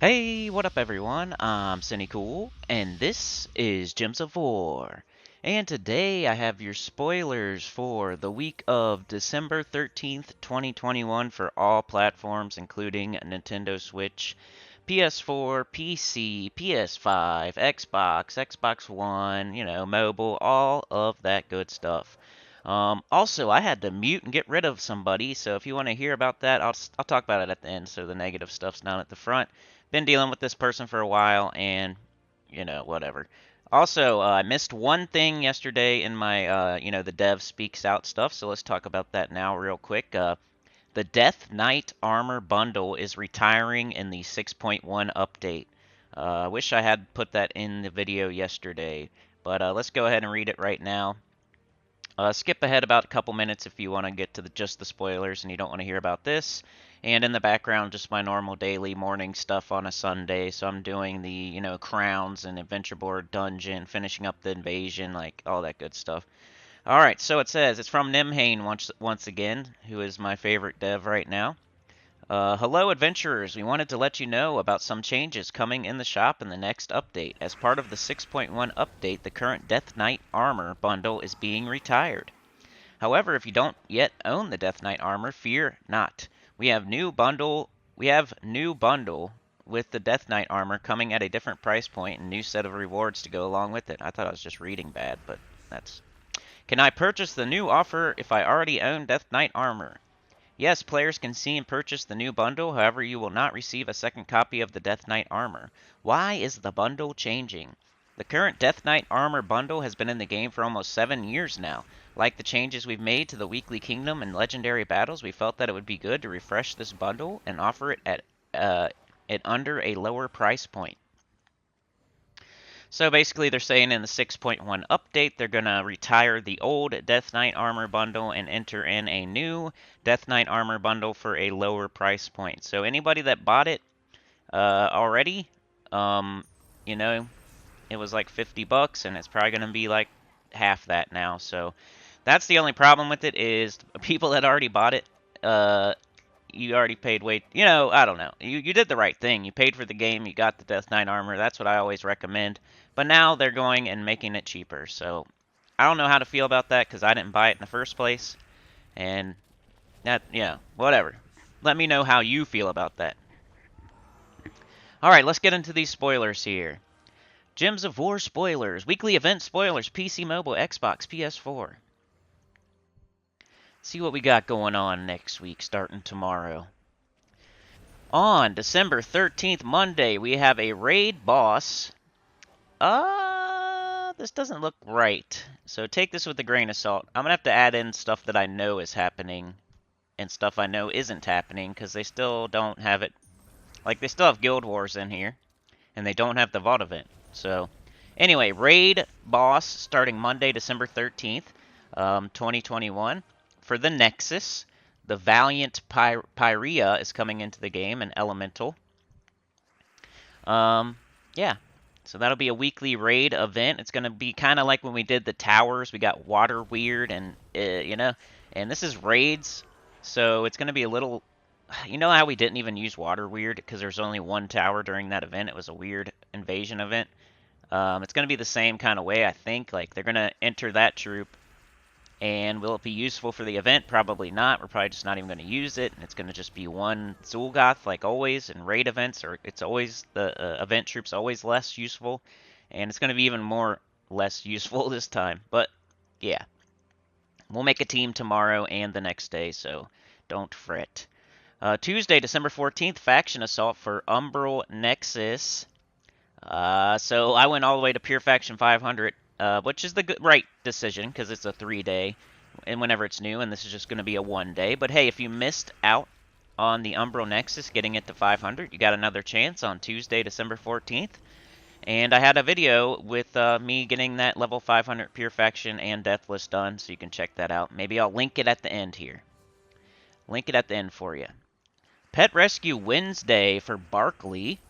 Hey, what up everyone? I'm Sinnycool, and this is Gems of War. And today I have your spoilers for the week of December 13th, 2021 for all platforms, including Nintendo Switch, PS4, PC, PS5, Xbox, Xbox One, mobile, all of that good stuff. Also, I had to mute and get rid of somebody, so if you want to hear about that, I'll talk about it at the end, so the negative stuff's down at the front. Been dealing with this person for a while, and, whatever. Also, I missed one thing yesterday in my, the dev speaks out stuff, so let's talk about that now real quick. The Death Knight Armor Bundle is retiring in the 6.1 update. I wish I had put that in the video yesterday, but let's go ahead and read it right now. Skip ahead about a couple minutes if you want to get to just the spoilers and you don't want to hear about this. And in the background, just my normal daily morning stuff on a Sunday. So I'm doing the, crowns and adventure board dungeon, finishing up the invasion, like all that good stuff. All right, so it says it's from Nimhane once again, who is my favorite dev right now. Hello, adventurers. We wanted to let you know about some changes coming in the shop in the next update. As part of the 6.1 update, the current Death Knight Armor bundle is being retired. However, if you don't yet own the Death Knight Armor, fear not. We have new bundle with the Death Knight Armor coming at a different price point and new set of rewards to go along with it. I thought I was just reading bad, but that's... Can I purchase the new offer if I already own Death Knight Armor? Yes, players can see and purchase the new bundle, however you will not receive a second copy of the Death Knight armor. Why is the bundle changing? The current Death Knight armor bundle has been in the game for almost 7 years now. Like the changes we've made to the weekly kingdom and legendary battles, we felt that it would be good to refresh this bundle and offer it at under a lower price point. So basically they're saying in the 6.1 update they're going to retire the old Death Knight armor bundle and enter in a new Death Knight armor bundle for a lower price point. So anybody that bought it already, you know, it was like 50 bucks and it's probably going to be like half that now. So that's the only problem with it is people that already bought it, you already paid way, I don't know. You did the right thing. You paid for the game, you got the Death Knight armor. That's what I always recommend. But now they're going and making it cheaper. So I don't know how to feel about that because I didn't buy it in the first place. And that, whatever. Let me know how you feel about that. Alright, let's get into these spoilers here. Gems of War spoilers. Weekly event spoilers. PC, mobile, Xbox, PS4. See what we got going on next week, starting tomorrow. On December 13th, Monday, we have a raid boss. This doesn't look right. So take this with a grain of salt. I'm going to have to add in stuff that I know is happening and stuff I know isn't happening because they still don't have it. Like, they still have Guild Wars in here and they don't have the VOD event. So, anyway, raid boss starting Monday, December 13th, 2021. For the Nexus, the Valiant Pyrea is coming into the game, an elemental. Yeah. So that'll be a weekly raid event. It's going to be kind of like when we did the towers. We got Water Weird and, and this is raids. So it's going to be a little, you know how we didn't even use Water Weird because there's only one tower during that event. It was a weird invasion event. It's going to be the same kind of way, I think. Like, they're going to enter that troop. And will it be useful for the event? Probably not. We're probably just not even going to use it. And it's going to just be one Zul'Goth, like always, in raid events. Or it's always, the event troop's always less useful. And it's going to be even more less useful this time. But, yeah. We'll make a team tomorrow and the next day, so don't fret. Tuesday, December 14th, Faction Assault for Umbral Nexus. So I went all the way to Pure Faction 500. Which is the right decision because it's a 3-day and whenever it's new, and this is just going to be a 1-day. But hey, if you missed out on the Umbral Nexus getting it to 500, you got another chance on Tuesday, December 14th. And I had a video with me getting that level 500 Pure Faction and Deathless done, so you can check that out. Maybe I'll link it at the end here. Link it at the end for you. Pet Rescue Wednesday for Barkley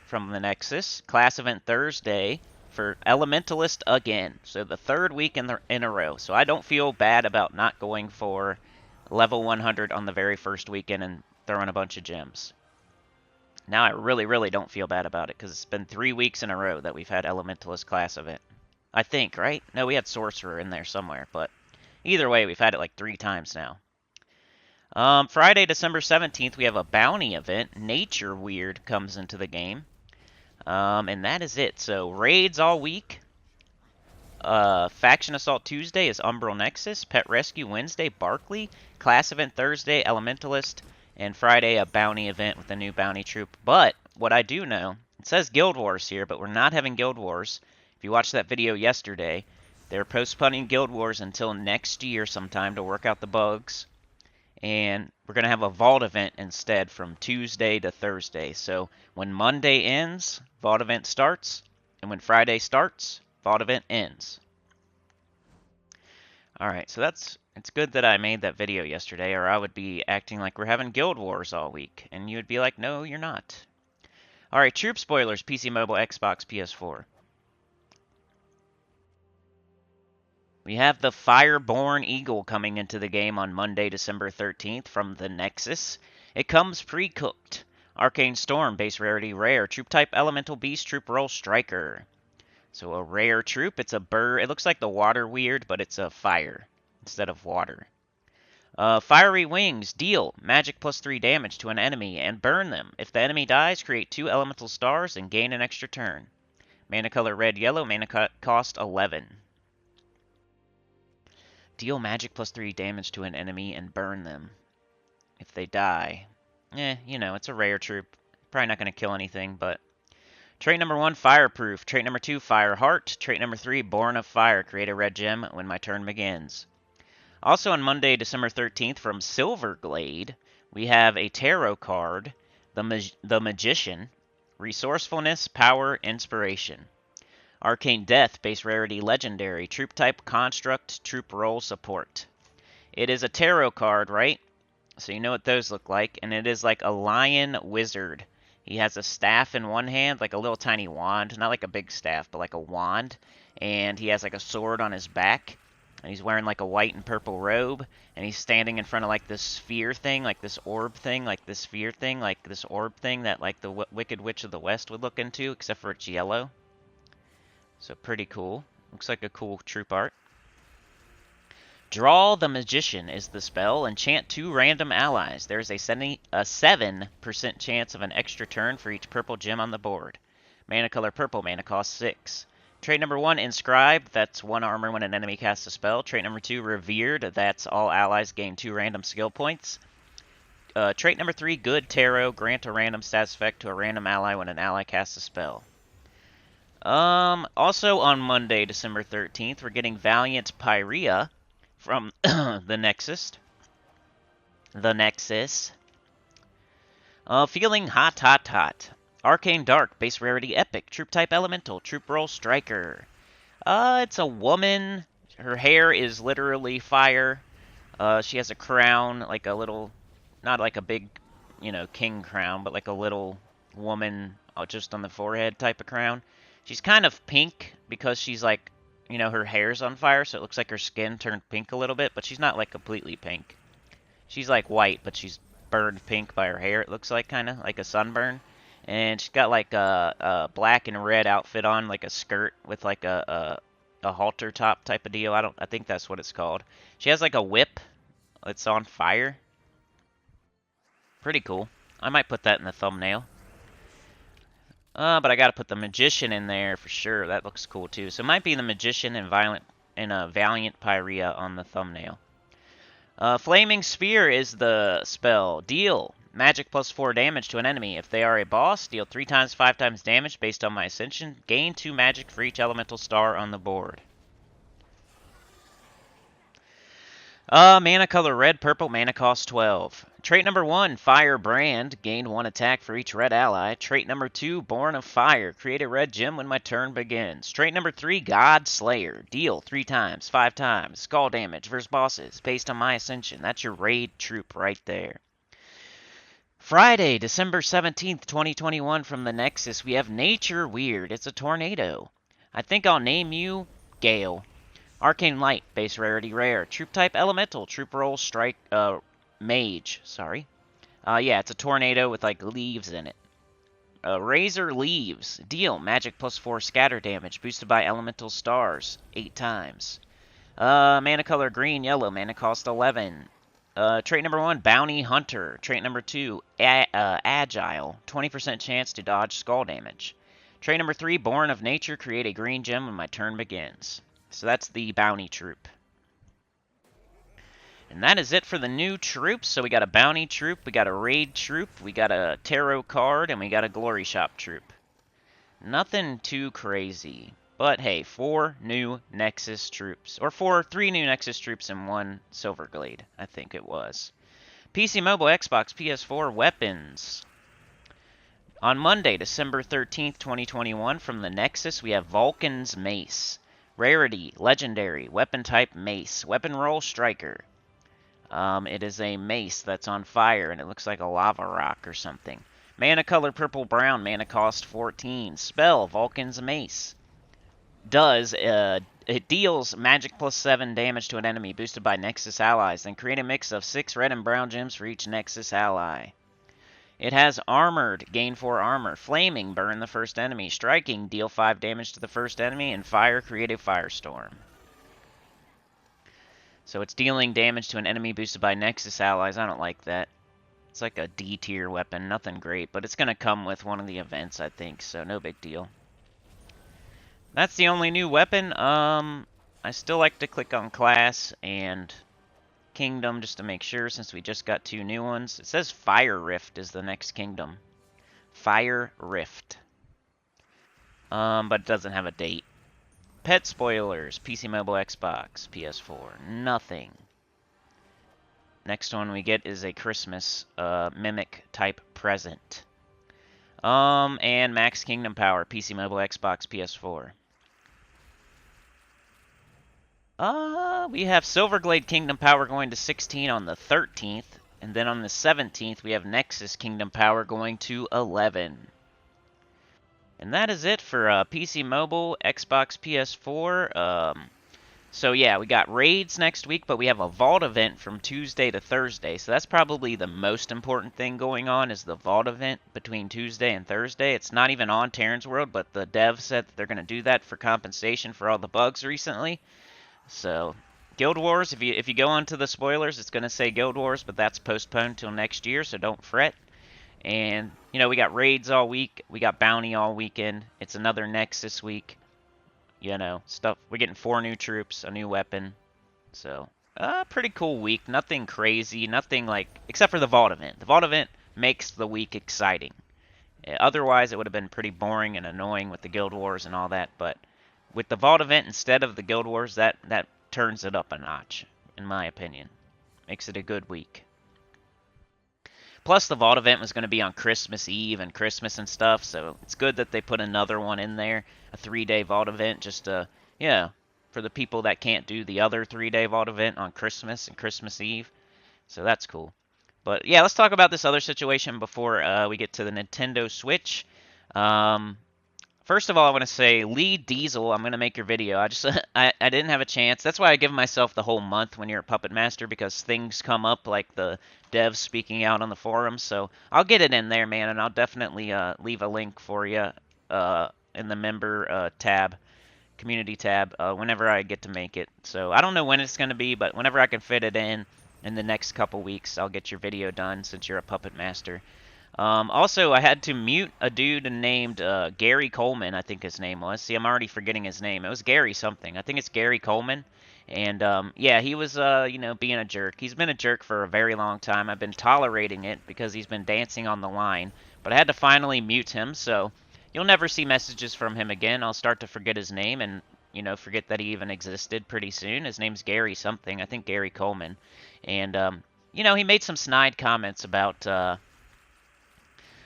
from the Nexus. Class Event Thursday for Elementalist again. So the third week in a row. So I don't feel bad about not going for level 100 on the very first weekend and throwing a bunch of gems. Now I really, really don't feel bad about it, because it's been 3 weeks in a row that we've had Elementalist class event. I think, right? No, we had Sorcerer in there somewhere, but either way, we've had it like 3 times now. Friday, December 17th, we have a bounty event. Nature Weird comes into the game. And that is it. So, raids all week. Faction Assault Tuesday is Umbral Nexus. Pet Rescue Wednesday, Barkley. Class event Thursday, Elementalist. And Friday, a bounty event with a new bounty troop. But, what I do know, it says Guild Wars here, but we're not having Guild Wars. If you watched that video yesterday, they're postponing Guild Wars until next year sometime to work out the bugs. And we're going to have a Vault event instead from Tuesday to Thursday. So, when Monday ends, Vault event starts. And when Friday starts, Vault event ends. Alright, so it's good that I made that video yesterday, or I would be acting like we're having Guild Wars all week. And you would be like, no, you're not. Alright, troop spoilers, PC, mobile, Xbox, PS4. We have the Fireborn Eagle coming into the game on Monday, December 13th from the Nexus. It comes pre-cooked. Arcane Storm, base rarity rare. Troop type Elemental Beast, troop role Striker. So a rare troop. It's a bird. It looks like the water weird, but it's a fire instead of water. Fiery Wings, deal magic +3 damage to an enemy and burn them. If the enemy dies, create 2 elemental stars and gain an extra turn. Mana color red, yellow. Mana cost 11. Deal magic +3 damage to an enemy and burn them. If they die. You know, it's a rare troop. Probably not going to kill anything, but... Trait number 1, Fireproof. Trait number 2, Fireheart. Trait number 3, Born of Fire. Create a red gem when my turn begins. Also on Monday, December 13th, from Silverglade, we have a tarot card, the Magician, Resourcefulness, Power, Inspiration. Arcane Death, base rarity legendary, troop type construct, troop role support. It is a tarot card, right? So you know what those look like, and it is like a lion wizard. He has a staff in one hand, like a little tiny wand, not like a big staff, but like a wand, and he has like a sword on his back, and he's wearing like a white and purple robe, and he's standing in front of like this sphere thing, like this orb thing, like this sphere thing, like this orb thing that like the Wicked Witch of the West would look into, except for it's yellow. So pretty cool. Looks like a cool troop art. Draw the Magician is the spell. Enchant 2 random allies. There's a 7% chance of an extra turn for each purple gem on the board. Mana color purple. Mana cost 6. Trait number 1, Inscribe. That's 1 armor when an enemy casts a spell. Trait number 2, Revered. That's all allies gain 2 random skill points. Trait number 3, Good Tarot. Grant a random status effect to a random ally when an ally casts a spell. Also on Monday, December 13th, we're getting Valiant Pyrea from the Nexus. Feeling hot, hot, hot. Arcane Dark, base rarity epic, troop type elemental, troop role striker. It's a woman. Her hair is literally fire. She has a crown, like a little, not like a big, you know, king crown, but like a little woman just on the forehead type of crown. She's kind of pink because she's like, you know, her hair's on fire, so it looks like her skin turned pink a little bit, but she's not like completely pink. She's like white, but she's burned pink by her hair, it looks like, kind of like a sunburn. And she's got like a black and red outfit on, like a skirt with like a halter top type of deal. I think that's what it's called. She has like a whip that's on fire. Pretty cool. I might put that in the thumbnail. But I gotta put the Magician in there for sure. That looks cool too. So it might be the Magician and Valiant Pyrea on the thumbnail. Flaming Sphere is the spell. Deal magic +4 damage to an enemy. If they are a boss, deal 3 times 5 times damage based on my ascension. Gain 2 magic for each elemental star on the board. Mana color red, purple, mana cost 12. Trait number 1, Firebrand. Gain 1 attack for each red ally. Trait number 2, Born of Fire. Create a red gem when my turn begins. Trait number 3, God Slayer. Deal 3 times, 5 times, skull damage versus bosses based on my ascension. That's your raid troop right there. Friday, December 17th, 2021 from the Nexus, we have Nature Weird. It's a tornado. I think I'll name you Gale. Arcane Light, base rarity rare. Troop type elemental, troop role mage, sorry. Yeah, it's a tornado with like leaves in it. Razor Leaves. Deal magic +4 scatter damage, boosted by elemental stars, 8 times. Mana color green, yellow, mana cost 11. Trait number 1, Bounty Hunter. Trait number 2, Agile, 20% chance to dodge skull damage. Trait number 3, Born of Nature, create a green gem when my turn begins. So that's the Bounty Troop. And that is it for the new troops. So we got a Bounty Troop, we got a Raid Troop, we got a Tarot card, and we got a Glory Shop Troop. Nothing too crazy. But hey, 4 new Nexus troops. Or 3 new Nexus troops and 1 Silverglade, I think it was. PC Mobile, Xbox, PS4, weapons. On Monday, December 13th, 2021, from the Nexus, we have Vulcan's Mace. Rarity, Legendary, Weapon Type Mace. Weapon Roll, Striker. It is a mace that's on fire, and it looks like a lava rock or something. Mana color purple-brown, mana cost 14. Spell, Vulcan's Mace. It deals magic +7 damage to an enemy, boosted by Nexus allies. Then create a mix of 6 red and brown gems for each Nexus ally. It has Armored, gain 4 armor. Flaming, burn the first enemy. Striking, deal 5 damage to the first enemy. And Fire, create a firestorm. So it's dealing damage to an enemy boosted by Nexus allies. I don't like that. It's like a D tier weapon, nothing great, but it's going to come with one of the events, I think, so no big deal. That's the only new weapon. I still like to click on class and kingdom just to make sure, since we just got 2 new ones. It says Fire Rift is the next kingdom. Fire Rift. But it doesn't have a date. Pet spoilers, PC Mobile, Xbox, PS4, nothing. Next one we get is a Christmas mimic type present. And Max Kingdom Power, PC Mobile, Xbox, PS4. We have Silverglade Kingdom Power going to 16 on the 13th, and then on the 17th we have Nexus Kingdom Power going to 11. And that is it for PC Mobile, Xbox, PS4. So yeah, we got raids next week, but we have a Vault event from Tuesday to Thursday. So that's probably the most important thing going on, is the Vault event between Tuesday and Thursday. It's not even on Terran's World, but the dev said that they're going to do that for compensation for all the bugs recently. So Guild Wars, if you go onto the spoilers, it's going to say Guild Wars, but that's postponed till next year, so don't fret. And, you know, we got raids all week. We got bounty all weekend. It's another Nexus week. You know, stuff. We're getting 4 new troops, a new weapon. So, pretty cool week. Nothing crazy. Nothing like, except for the Vault event. The Vault event makes the week exciting. Otherwise, it would have been pretty boring and annoying with the Guild Wars and all that. But with the Vault event instead of the Guild Wars, that turns it up a notch, in my opinion. Makes it a good week. Plus, the Vault event was going to be on Christmas Eve and Christmas and stuff, so it's good that they put another one in there, a 3-day Vault event, just yeah, for the people that can't do the other 3-day Vault event on Christmas and Christmas Eve. So that's cool. But yeah, let's talk about this other situation before we get to the Nintendo Switch. First of all, I want to say, Lee Diesel, I'm going to make your video. I didn't have a chance. That's why I give myself the whole month when you're a Puppet Master, because things come up like the devs speaking out on the forums. So I'll get it in there, man, and I'll definitely leave a link for you in the member tab, community tab, whenever I get to make it. So I don't know when it's going to be, but whenever I can fit it in the next couple weeks, I'll get your video done since you're a Puppet Master. Also, I had to mute a dude named Gary Coleman, I think his name was. See, I'm already forgetting his name. It was Gary something. I think it's Gary Coleman. And, yeah, he was, you know, being a jerk. He's been a jerk for a very long time. I've been tolerating it because he's been dancing on the line. But I had to finally mute him, so you'll never see messages from him again. I'll start to forget his name and, you know, forget that he even existed pretty soon. His name's Gary something. I think Gary Coleman. And, you know, he made some snide comments about,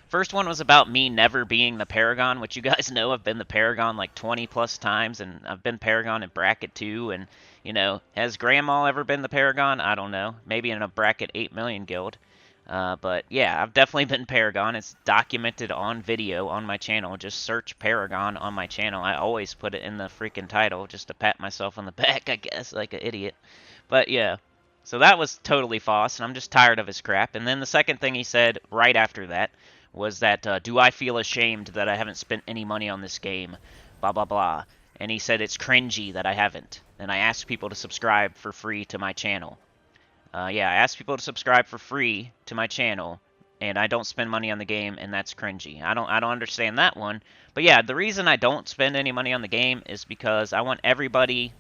first one was about me never being the Paragon, which you guys know I've been the Paragon like 20 plus times, and I've been Paragon in Bracket 2, and, you know, has Grandma ever been the Paragon? I don't know. Maybe in a Bracket 8 million guild. But, yeah, I've definitely been Paragon. It's documented on video on my channel. Just search Paragon on my channel. I always put it in the freaking title just to pat myself on the back, I guess, like an idiot. But, yeah. So that was totally false, and I'm just tired of his crap. And then the second thing he said right after that was that, do I feel ashamed that I haven't spent any money on this game? Blah, blah, blah. And he said it's cringy that I haven't. And I asked people to subscribe for free to my channel. Yeah, I asked people to subscribe for free to my channel, and I don't spend money on the game, and that's cringy. I don't understand that one. But yeah, the reason I don't spend any money on the game is because I want everybody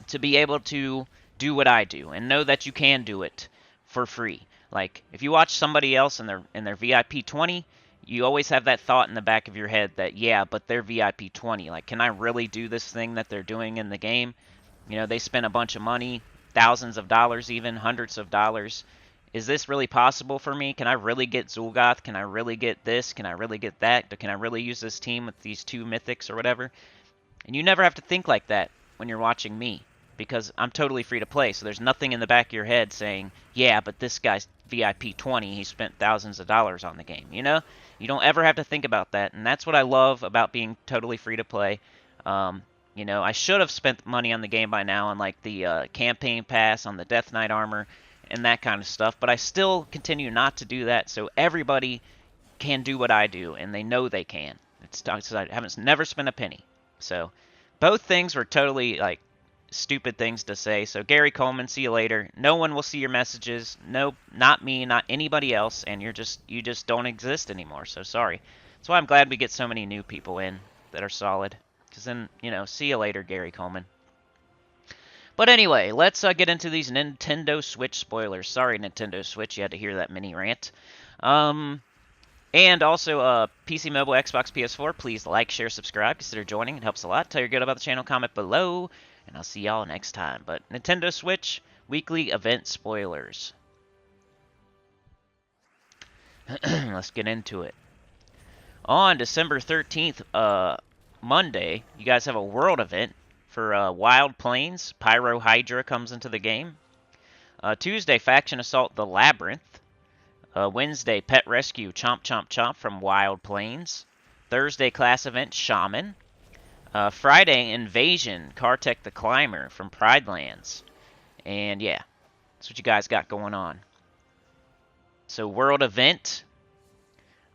to be able to do what I do and know that you can do it for free. Like, if you watch somebody else in their VIP 20, you always have that thought in the back of your head that, yeah, but they're VIP 20. Like, can I really do this thing that they're doing in the game? You know, they spent a bunch of money, thousands of dollars even, hundreds of dollars. Is this really possible for me? Can I really get Zul'Goth? Can I really get this? Can I really get that? Can I really use this team with these 2 mythics or whatever? And you never have to think like that when you're watching me, because I'm totally free to play, so there's nothing in the back of your head saying, yeah, but this guy's VIP 20, he spent thousands of dollars on the game, you know? You don't ever have to think about that, and that's what I love about being totally free to play. You know, I should have spent money on the game by now on, like, the campaign pass, on the Death Knight armor, and that kind of stuff, but I still continue not to do that, so everybody can do what I do, and they know they can. I haven't never spent a penny. So, both things were totally, like, stupid things to say. So, Gary Coleman, see you later. No one will see your messages. No, not me, not anybody else, and you just don't exist anymore. So, sorry. That's why I'm glad we get so many new people in that are solid. Because then, you know, see you later, Gary Coleman. But anyway, let's get into these Nintendo Switch spoilers. Sorry, Nintendo Switch, you had to hear that mini rant. And also, PC, Mobile, Xbox, PS4, please like, share, subscribe, consider joining. It helps a lot. Tell your good about the channel, comment below, and I'll see y'all next time. But Nintendo Switch weekly event spoilers. Let's get into it. On December 13th, Monday, you guys have a world event for Wild Plains. Pyro Hydra comes into the game. Tuesday, Faction Assault the Labyrinth. Wednesday, Pet Rescue Chomp Chomp Chomp from Wild Plains. Thursday, Class Event Shaman. Friday, Invasion Kartek the Climber from Pridelands. And yeah, that's what you guys got going on. So, World Event.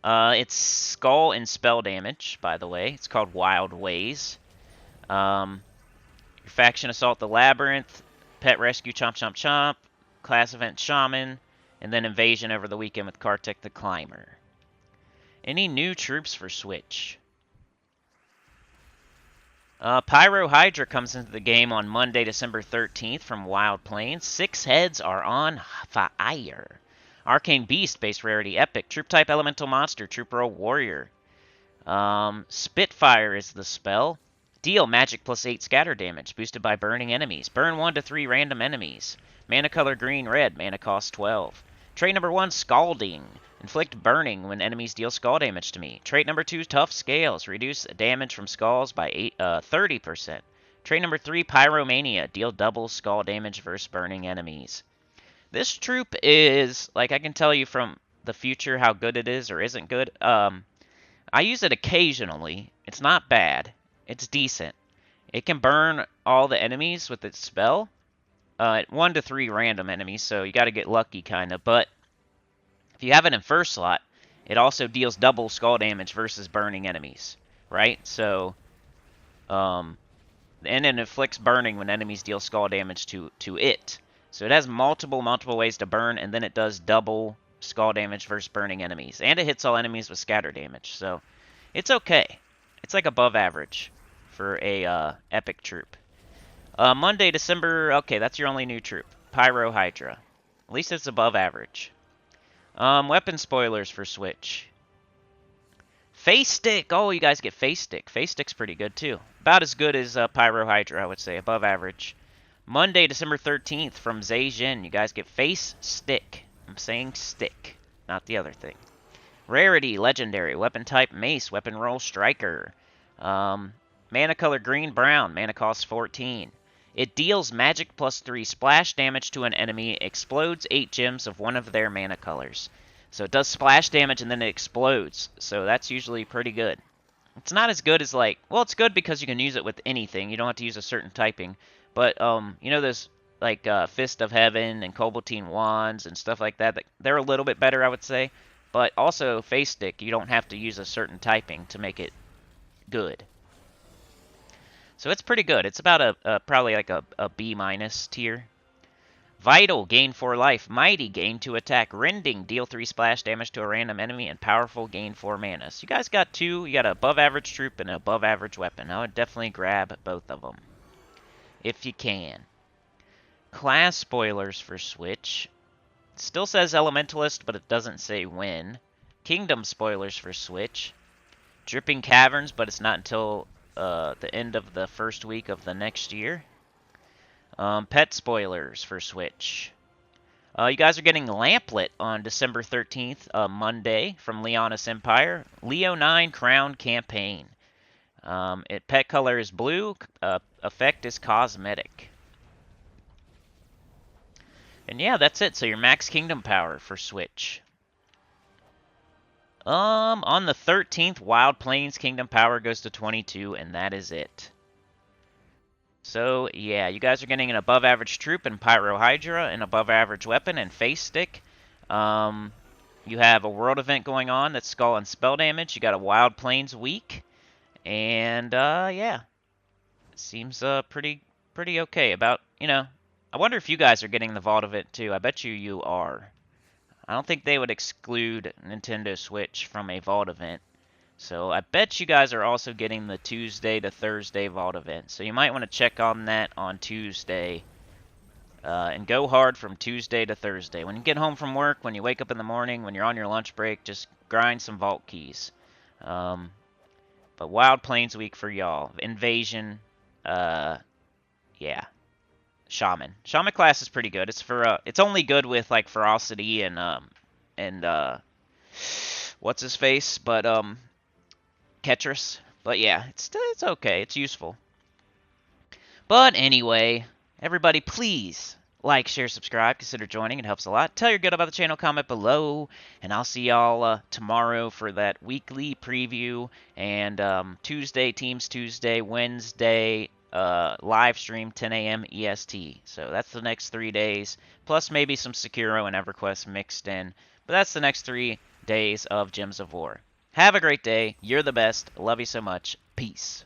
It's Skull and Spell Damage, by the way. It's called Wild Ways. Your Faction Assault the Labyrinth. Pet Rescue Chomp Chomp Chomp. Class Event Shaman. And then Invasion over the weekend with Kartek the Climber. Any new troops for Switch? Pyro Hydra comes into the game on Monday, December 13th from Wild Plains. 6 heads are on fire. Arcane Beast, base rarity, epic. Troop type elemental monster, troop roll warrior. Spitfire is the spell. Deal magic plus 8 scatter damage, boosted by burning enemies. Burn 1 to 3 random enemies. Mana color green, red, mana cost 12. Trait number 1, Scalding. Inflict burning when enemies deal skull damage to me. Trait number 2, Tough Scales. Reduce damage from skulls by 30%. Trait number 3, Pyromania. Deal double skull damage versus burning enemies. This troop is, like, I can tell you from the future how good it is or isn't good. I use it occasionally. It's not bad. It's decent. It can burn all the enemies with its spell. 1 to 3 random enemies, so you got to get lucky, kind of. But if you have it in first slot, it also deals double skull damage versus burning enemies, right? So, and it inflicts burning when enemies deal skull damage to it. So it has multiple ways to burn, and then it does double skull damage versus burning enemies. And it hits all enemies with scatter damage, so it's okay. It's like above average for a epic troop. Monday, December... Okay, that's your only new troop. Pyro Hydra. At least it's above average. Weapon spoilers for Switch. Face Stick! Oh, you guys get Face Stick. Face Stick's pretty good, too. About as good as Pyro Hydra, I would say. Above average. Monday, December 13th, from Zhejian, you guys get Face Stick. I'm saying stick, not the other thing. Rarity, Legendary. Weapon type, Mace. Weapon roll, Striker. Mana color, green, brown. Mana cost 14. It deals magic plus 3 splash damage to an enemy, explodes 8 gems of one of their mana colors. So it does splash damage and then it explodes. So that's usually pretty good. It's not as good as, like... Well, it's good because you can use it with anything. You don't have to use a certain typing. But, you know, there's, like, Fist of Heaven and Cobaltine Wands and stuff like that. They're a little bit better, I would say. But also, face stick, you don't have to use a certain typing to make it good. So it's pretty good. It's about probably like a B minus tier. Vital, gain 4 life. Mighty, gain 2 attack. Rending, deal 3 splash damage to a random enemy. And powerful, gain 4 mana. So you guys got two. You got an above average troop and an above average weapon. I would definitely grab both of them. If you can. Class spoilers for Switch. It still says Elementalist, but it doesn't say when. Kingdom spoilers for Switch. Dripping Caverns, but it's not until the end of the first week of the next year. Pet spoilers for Switch. You guys are getting Lamplet on December 13th, Monday, from Leonis Empire. Leo 9 Crown Campaign. Pet color is blue. Effect is cosmetic. And yeah, that's it. So your max kingdom power for Switch. On the 13th, Wild Plains Kingdom Power goes to 22, and that is it. So, yeah, you guys are getting an above-average troop and Pyro Hydra, an above-average weapon and face stick. You have a world event going on that's skull and spell damage. You got a Wild Plains week. And, yeah. It seems, pretty okay. About, I wonder if you guys are getting the Vault event, too. I bet you are. I don't think they would exclude Nintendo Switch from a Vault event. So I bet you guys are also getting the Tuesday to Thursday Vault event. So you might want to check on that on Tuesday. And go hard from Tuesday to Thursday. When you get home from work, when you wake up in the morning, when you're on your lunch break, just grind some Vault keys. But Wild Plains week for y'all. Invasion, yeah. Shaman. Shaman class is pretty good. It's for it's only good with like ferocity and what's his face, but Ketris. But yeah, it's okay. It's useful. But anyway, everybody please like, share, subscribe, consider joining. It helps a lot. Tell your good about the channel, comment below, and I'll see y'all tomorrow for that weekly preview and Tuesday Teams Tuesday, Wednesday live stream 10 a.m. EST. So that's the next 3 days, plus maybe some Sekiro and EverQuest mixed in. But that's the next 3 days of Gems of War. Have a great day. You're the best. Love you so much. Peace.